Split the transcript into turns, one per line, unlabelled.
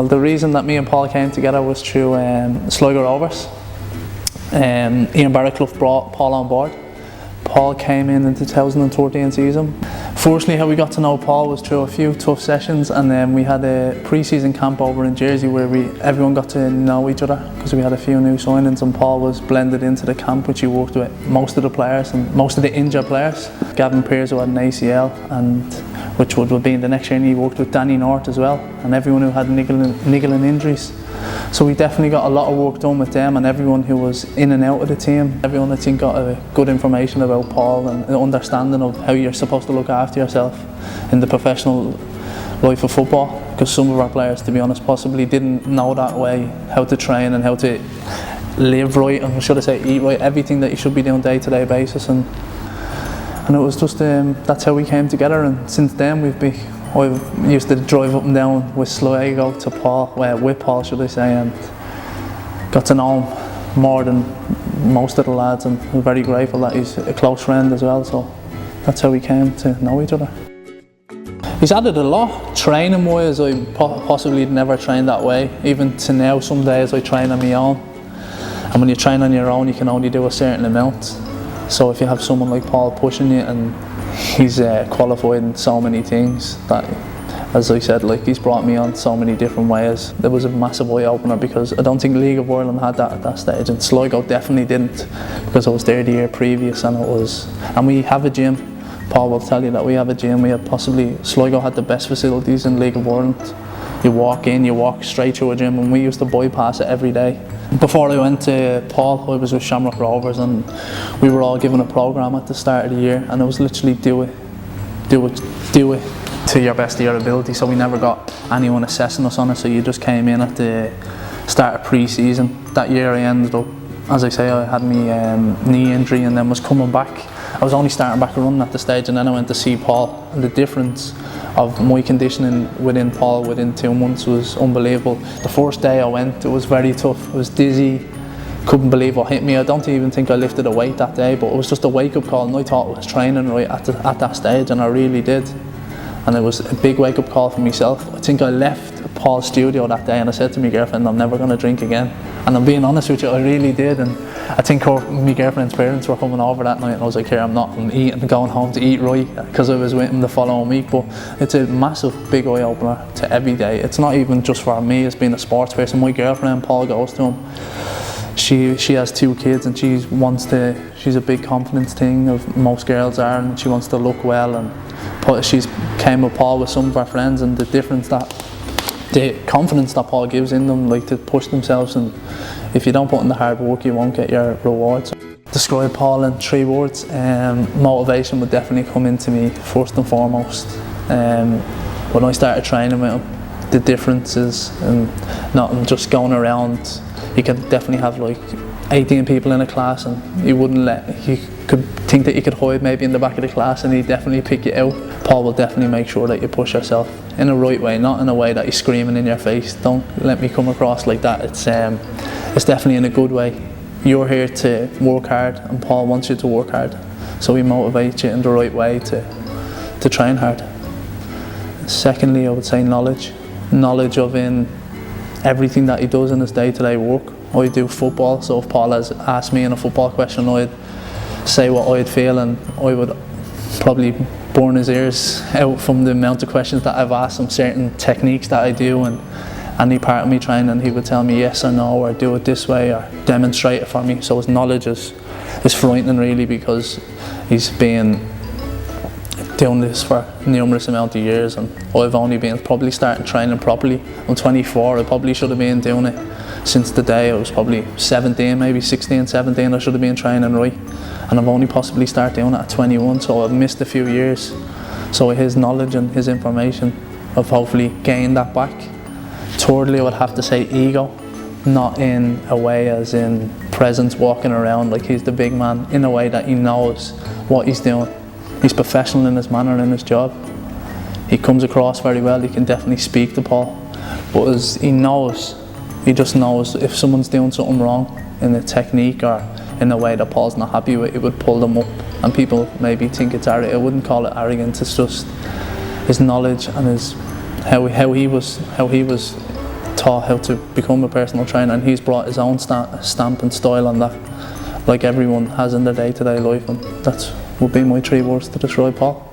Well, the reason that me and Paul came together was through Sligo Rovers. Ian Barraclough brought Paul on board. Paul came in the 2013 season. Fortunately, how we got to know Paul was through a few tough sessions, and then we had a pre-season camp over in Jersey where everyone got to know each other because we had a few new signings, and Paul was blended into the camp, which he worked with most of the players and most of the injured players. Gavin Pearce, who had an ACL, and which would be in the next year, and he worked with Danny North as well, and everyone who had niggling injuries. So we definitely got a lot of work done with them, and everyone who was in and out of the team. Everyone, I think, got a good information about Paul and an understanding of how you're supposed to look after yourself in the professional life of football, because some of our players, to be honest, possibly didn't know that way, how to train and how to live right, and should I say eat right, everything that you should be doing day-to-day basis, and it was just that's how we came together. And since then I used to drive up and down with Sligo to Paul, with Paul should I say, and got to know him more than most of the lads, and I'm very grateful that he's a close friend as well, so that's how we came to know each other. He's added a lot. Training wise, I possibly never trained that way. Even to now, some days I train on my own, and when you train on your own you can only do a certain amount. So if you have someone like Paul pushing you, and he's qualified in so many things that, as I said, like, he's brought me on so many different ways. There was a massive eye opener, because I don't think League of Ireland had that at that stage, and Sligo definitely didn't, because I was there the year previous, and we have a gym. Paul will tell you that we have a gym. We had Sligo had the best facilities in League of Ireland. You walk in, you walk straight through a gym, and we used to bypass it every day. Before I went to Paul, I was with Shamrock Rovers, and we were all given a programme at the start of the year, and it was literally do it to your best of your ability. So we never got anyone assessing us on it, so you just came in at the start of pre-season. That year I ended up, as I say, I had my knee injury, and then was coming back. I was only starting back running at the stage, and then I went to see Paul, and the difference of my conditioning within Paul within 2 months was unbelievable. The first day I went, it was very tough. I was dizzy, couldn't believe what hit me. I don't even think I lifted a weight that day, but it was just a wake-up call, and I thought I was training right at that stage, and I really did. And it was a big wake-up call for myself. I think I left Paul's studio that day, and I said to my girlfriend, I'm never going to drink again. And I'm being honest with you, I really did. And I think my girlfriend's parents were coming over that night, and I was like, here, I'm going home to eat right, because I was with them the following week. But it's a massive, big eye-opener to every day. It's not even just for me as being a sports person. My girlfriend, Paul goes to him. She has 2 kids, and she's a big confidence thing, of most girls are, and she wants to look well. And she's came with Paul with some of our friends, and the confidence that Paul gives in them, like, to push themselves, and if you don't put in the hard work, you won't get your rewards. Describe Paul in 3 words. Motivation would definitely come into me first and foremost. When I started training with him, the differences, and not just going around, you could definitely have like 18 people in a class, and you could think that you could hide maybe in the back of the class, and he'd definitely pick you out. Paul will definitely make sure that you push yourself in a right way, not in a way that he's screaming in your face. Don't let me come across like that. It's definitely in a good way. You're here to work hard, and Paul wants you to work hard, so he motivates you in the right way to train hard. Secondly, I would say knowledge of in everything that he does in his day-to-day work. I do football, so if Paul has asked me in a football question, I'd say what I'd feel, and I would probably burn his ears out from the amount of questions that I've asked him, certain techniques that I do, and any part of me training, he would tell me yes or no, or do it this way, or demonstrate it for me. So his knowledge is frightening, really, because he's been doing this for a numerous amount of years, and I've only been probably starting training properly. I'm 24, I probably should have been doing it since the day I was probably 17, maybe 16, 17, I should have been training right, and I've only possibly started doing it at 21, so I've missed a few years. So his knowledge and his information, I've hopefully gained that back. Thirdly, I would have to say ego, not in a way as in presence, walking around like he's the big man, in a way that he knows what he's doing. He's professional in his manner and in his job. He comes across very well. He can definitely speak to Paul, but as he just knows if someone's doing something wrong in a technique or in a way that Paul's not happy with, it would pull them up, and people maybe think it's arrogant. I wouldn't call it arrogance. It's just his knowledge and his how he was taught how to become a personal trainer, and he's brought his own stamp and style on that, like everyone has in their day-to-day life, and that would be my 3 words to describe Paul.